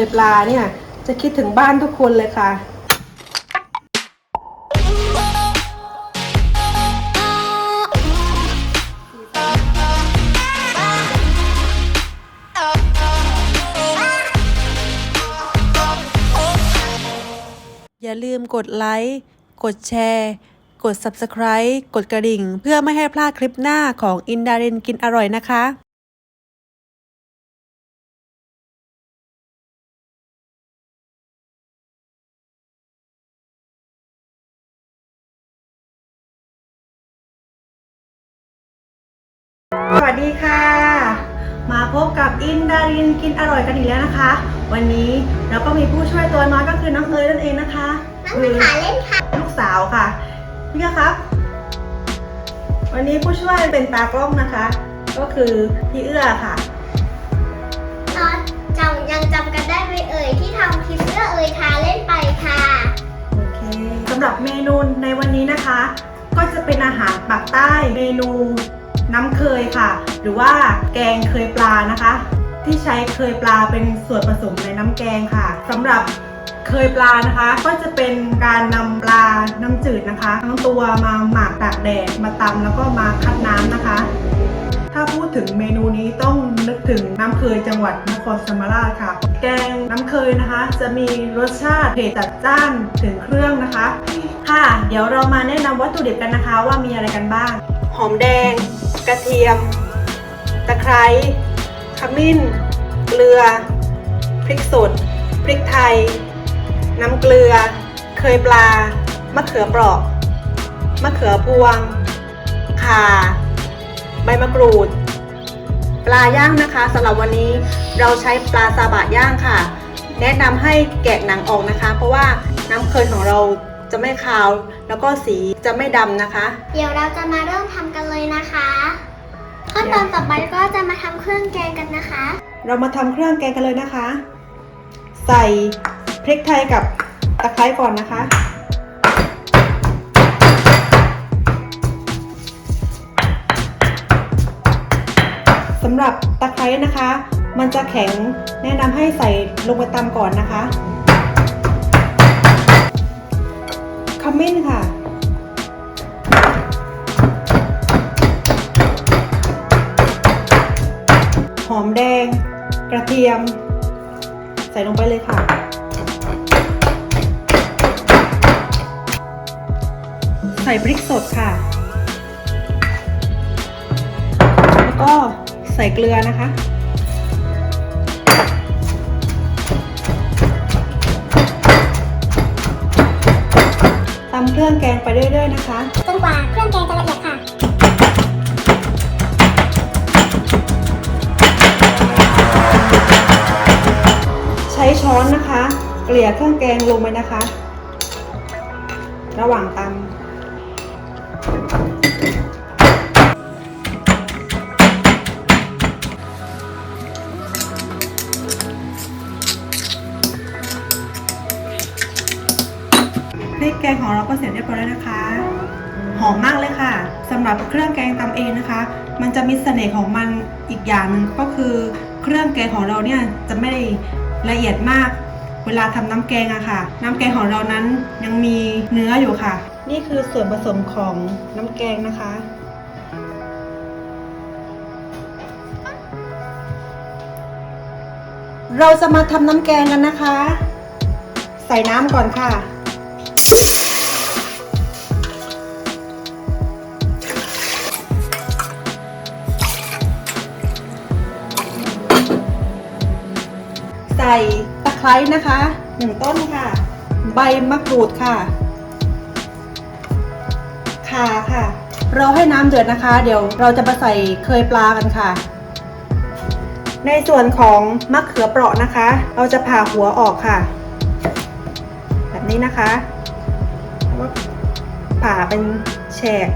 ยปลาเนี่ยจะคิดถึงบ้านทุกคนเลยค่ะอย่าลืมกดไลค์กดแชร์กด Subscribe กดกระดิ่งเพื่อไม่ให้พลาดคลิปหน้าของอินดารินกินอร่อยนะคะสวัสดีค่ะมาพบกับอินดารินกินอร่อยกันอีกแล้วนะคะวันนี้เราก็มีผู้ช่วยตัวน้อยก็คือน้องเอ๋ยนั่นเองนะคะน้องขาเล่นค่ะลูกสาวค่ะพี่ครับวันนี้ผู้ช่วยเป็นตากล้องนะคะก็คือพี่เอื้อค่ะยังจำกันได้ไหมเอ่ยที่ทำคลิปเอื้อเอ่ยทาเล่นไปค่ะโอเคสำหรับเมนูในวันนี้นะคะก็จะเป็นอาหารปากใต้เมนูน้ำเคยค่ะหรือว่าแกงเคยปลานะคะที่ใช้เคยปลาเป็นส่วนผสมในน้ำแกงค่ะสำหรับเคยปลานะคะก็จะเป็นการนำปลาน้ำจืดนะคะทั้งตัวมาหมักตากแดดมาตำแล้วก็มาคั้นน้ำนะคะถ้าพูดถึงเมนูนี้ต้องนึกถึงน้ำเคยจังหวัดนครศรีธรรมราชค่ะแกงน้ำเคยนะคะจะมีรสชาติเผ็ดจัดจ้านถึงเครื่องนะคะค่ะเดี๋ยวเรามาแนะนำวัตถุดิบกันนะคะว่ามีอะไรกันบ้างหอมแดงกระเทียมตะไคร้ขมิ้นเกลือพริกสดพริกไทยน้ำเกลือเคยปลามะเขือเปราะมะเขือพวงข่าใบมะกรูดปลาย่างนะคะสำหรับวันนี้เราใช้ปลาซาบะย่างค่ะแนะนำให้แกะหนังออกนะคะเพราะว่าน้ำเคยของเราจะไม่คาวแล้วก็สีจะไม่ดำนะคะเดี๋ยวเราจะมาเริ่มทำกันเลยนะคะขั้นตอนต่อไปก็จะมาทำเครื่องแกงกันนะคะเรามาทำเครื่องแกงกันเลยนะคะใส่พริกไทยกับตะไคร้ก่อนนะคะสำหรับตะไคร้นะคะมันจะแข็งแนะนำให้ใส่ลงไปตำก่อนนะคะขมิ้นค่ะหอมแดงกระเทียมใส่ลงไปเลยค่ะใส่พริกสดค่ะแล้วก็ใส่เกลือนะคะตำเครื่องแกงไปเรื่อยๆนะคะจนกว่าเครื่องแกงจะละเอียดค่ะใช้ช้อนนะคะเกลี่ยเครื่องแกงลงไปนะคะระหว่างตำพริกแกงของเราก็เสร็จเรียบร้อยแล้วนะคะหอมมากเลยค่ะสำหรับเครื่องแกงตำเองนะคะมันจะมีเสน่ห์ของมันอีกอย่างหนึ่งก็คือเครื่องแกงของเราเนี่ยจะไม่ได้ละเอียดมากเวลาทำน้ำแกงอะค่ะน้ำแกงของเรานั้นยังมีเนื้ออยู่ค่ะนี่คือส่วนผสมของน้ำแกงนะคะเราจะมาทำน้ำแกงกันนะคะใส่น้ำก่อนค่ะใส่ตะไคร้นะคะ1ต้นค่ะใบมะกรูดค่ะข่าค่ะเราให้น้ำเดือดนะคะเดี๋ยวเราจะมาใส่เคยปลากันค่ะในส่วนของมะเขือเปราะนะคะเราจะผ่าหัวออกค่ะแบบนี้นะคะแล้วผ่าเป็นแฉก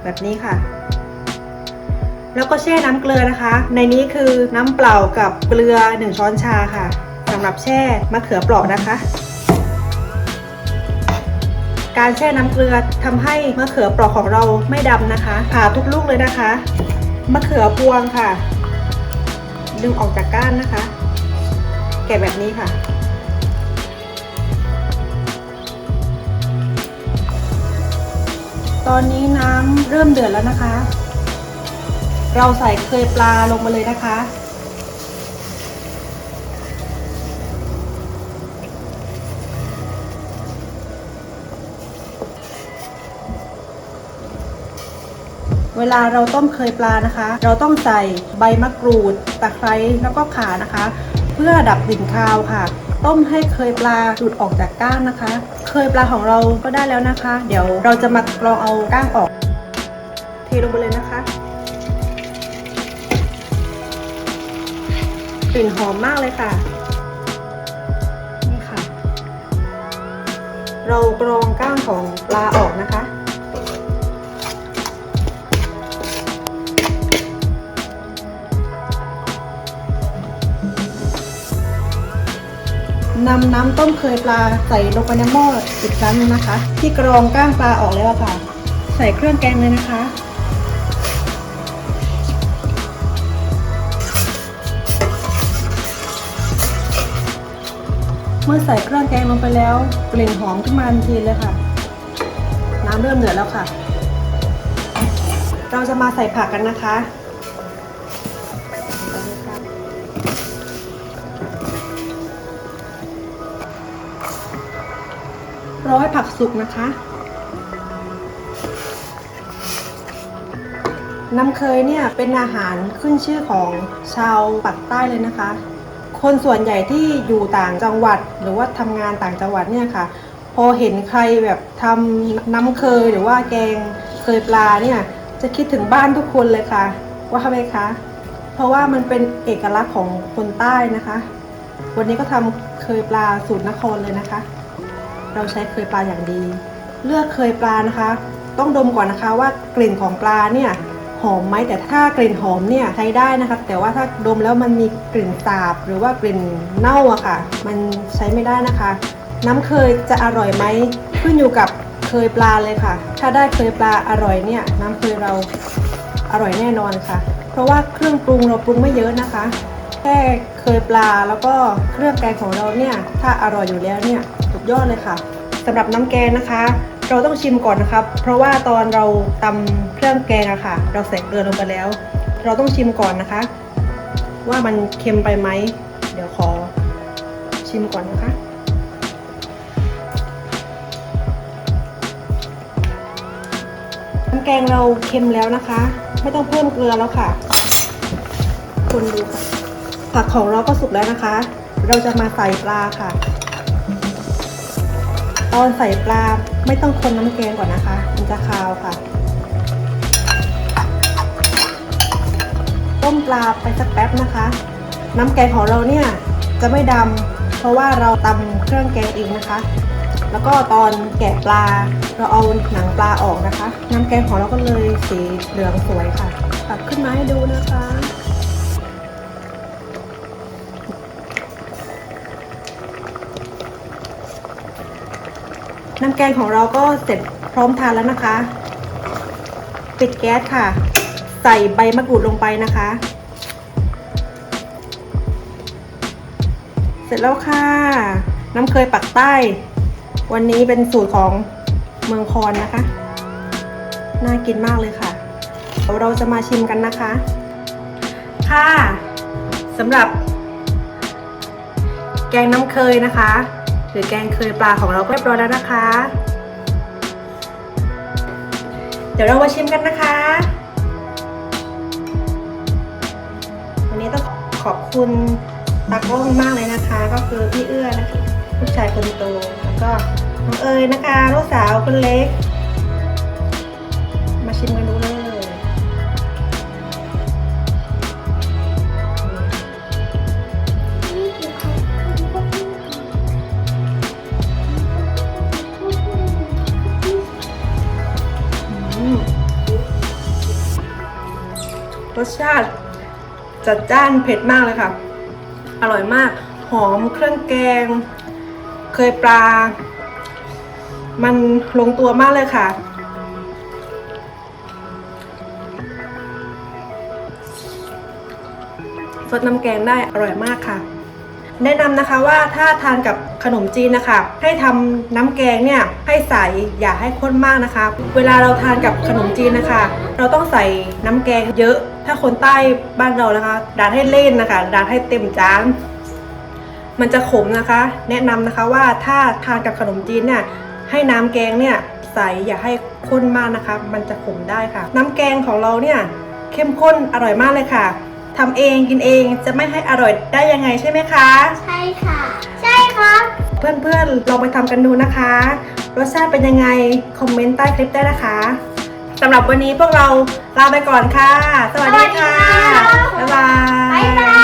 แบบนี้ค่ะแล้วก็แช่น้ำเกลือนะคะในนี้คือน้ำเปล่ากับเกลือ1ช้อนชาค่ะสำหรับแช่มะเขือเปราะนะคะการแช่น้ำเกลือทำให้มะเขือเปราะของเราไม่ดำนะคะผ่าทุกลูกเลยนะคะมะเขือพวงค่ะดึงออกจากก้านนะคะ แกะแบบนี้ค่ะตอนนี้น้ำเริ่มเดือดแล้วนะคะ เราใส่เคยปลาลงมาเลยนะคะ เวลาเราต้มเคยปลานะคะ เราต้องใส่ใบมะกรูด ตะไคร้แล้วก็ข่านะคะ เพื่อดับกลิ่นคาวค่ะ ต้มให้เคยปลาหลุดออกจากก้างนะคะ เคยปลาของเราก็ได้แล้วนะคะ เดี๋ยวเราจะมากรองเอาก้างออกเทลงไปเลยนะคะกลิ่นหอมมากเลยค่ะนี่ค่ะ เรากรองก้างของปลาออกนะคะนำน้ำต้มเคยปลาใส่ลงไปในหม้ออีกครั้งนึงนะคะ ที่กรองก้างปลาออกแล้วค่ะ ใส่เครื่องแกงเลยนะคะเมื่อใส่เครื่องแกงลงไปแล้วกลิ่นหอมขึ้นมาทันทีเลยค่ะน้ำเริ่มเดือดแล้วค่ะเราจะมาใส่ผักกันนะคะรอให้ผักสุกนะคะน้ำเคยเนี่ยเป็นอาหารขึ้นชื่อของชาวปากใต้เลยนะคะคนส่วนใหญ่ที่อยู่ต่างจังหวัดหรือว่าทำงานต่างจังหวัดเนี่ยค่ะพอเห็นใครแบบทำน้ำเคยหรือว่าแกงเคยปลาเนี่ยจะคิดถึงบ้านทุกคนเลยค่ะว่าทำไมคะเพราะว่ามันเป็นเอกลักษณ์ของคนใต้นะคะวันนี้ก็ทำเคยปลาสูตรนครเลยนะคะเราใช้เคยปลาอย่างดีเลือกเคยปลานะคะต้องดมก่อนนะคะว่ากลิ่นของปลาเนี่ยหอมไหมแต่ถ้ากลิ่นหอมเนี่ยใช้ได้นะคะแต่ว่าถ้าดมแล้วมันมีกลิ่นสาบหรือว่ากลิ่นเน่าอะค่ะมันใช้ไม่ได้นะคะน้ำเคยจะอร่อยไหมขึ้นอยู่กับเคยปลาเลยค่ะถ้าได้เคยปลาอร่อยเนี่ยน้ำเคยเราอร่อยแน่นอนค่ะเพราะว่าเครื่องปรุงเราปรุงไม่เยอะนะคะแค่เคยปลาแล้วก็เครื่องแกงของเราเนี่ยถ้าอร่อยอยู่แล้วเนี่ยสุดยอดเลยค่ะสำหรับน้ำแกงนะคะเราต้องชิมก่อนนะครับเพราะว่าตอนเราตำเครื่องแกงอะค่ะเราใส่เกลือลงไปแล้วเราต้องชิมก่อนนะคะว่ามันเค็มไปไหมเดี๋ยวขอชิมก่อนนะคะน้ำแกงเราเค็มแล้วนะคะไม่ต้องเพิ่มเกลือแล้วค่ะคนดูค่ะผักของเราก็สุกแล้วนะคะเราจะมาใส่ปลาค่ะตอนใส่ปลาไม่ต้องคนน้ำแกงก่อนนะคะมันจะคาวค่ะต้มปลาไปสักแป๊บนะคะน้ำแกงของเราเนี่ยจะไม่ดำเพราะว่าเราตำเครื่องแกงเองนะคะแล้วก็ตอนแกะปลาเราเอาหนังปลาออกนะคะน้ำแกงของเราก็เลยสีเหลืองสวยค่ะตักขึ้นมาให้ดูนะคะน้ำแกงของเราก็เสร็จพร้อมทานแล้วนะคะปิดแก๊สค่ะใส่ใบมะกรูดลงไปนะคะเสร็จแล้วค่ะน้ำเคยปักใต้วันนี้เป็นสูตรของเมืองคอนนะคะน่ากินมากเลยค่ะเดี๋ยวเราจะมาชิมกันนะคะค่ะสำหรับแกงน้ำเคยนะคะหรือแกงเคยปลาของเราก็เรียบร้อยแล้วนะคะเดี๋ยวเรามาชิมกันนะคะวันนี้ต้องขอบคุณตากล้องมากเลยนะคะก็คือพี่เอื้อนะคะลูกชายคนโตแล้วก็น้องเอ๋ยนะคะลูกสาวคนเล็กมาชิมกันดูเลยรสชาติจัดจ้านเผ็ดมากเลยค่ะอร่อยมากหอมเครื่องแกงเคยปลามันลงตัวมากเลยค่ะซดน้ำแกงได้อร่อยมากค่ะ แนะนำนะคะว่าถ้าทานกับขนมจีนนะคะให้ทำน้ำแกงเนี่ยให้ใสอย่าให้ข้นมากนะคะ เวลาเราทานกับขนมจีนนะคะ เราต้องใส่น้ำแกงเยอะถ้าคนใต้บ้านเรานะคะดาดให้เล่นนะคะดาดให้เต็มจานมันจะขมนะคะ แนะนำนะคะว่าถ้าทานกับขนมจีนเนี่ยให้น้ำแกงเนี่ยใสอย่าให้ข้นมากนะคะมันจะขมได้ค่ะ น้ำแกงของเราเนี่ยเข้มข้นอร่อยมากเลยค่ะทำเองกินเองจะไม่ให้อร่อยได้ยังไงใช่ไหมคะ ใช่ค่ะ ใช่ครับ เพื่อนๆลองไปทำกันดูนะคะรสชาติเป็นยังไงคอมเมนต์ใต้คลิปได้นะคะสำหรับวันนี้พวกเราลาไปก่อนค่ะสวัสดีค่ะ สวัสดีค่ะ บ๊ายบาย บ๊ายบาย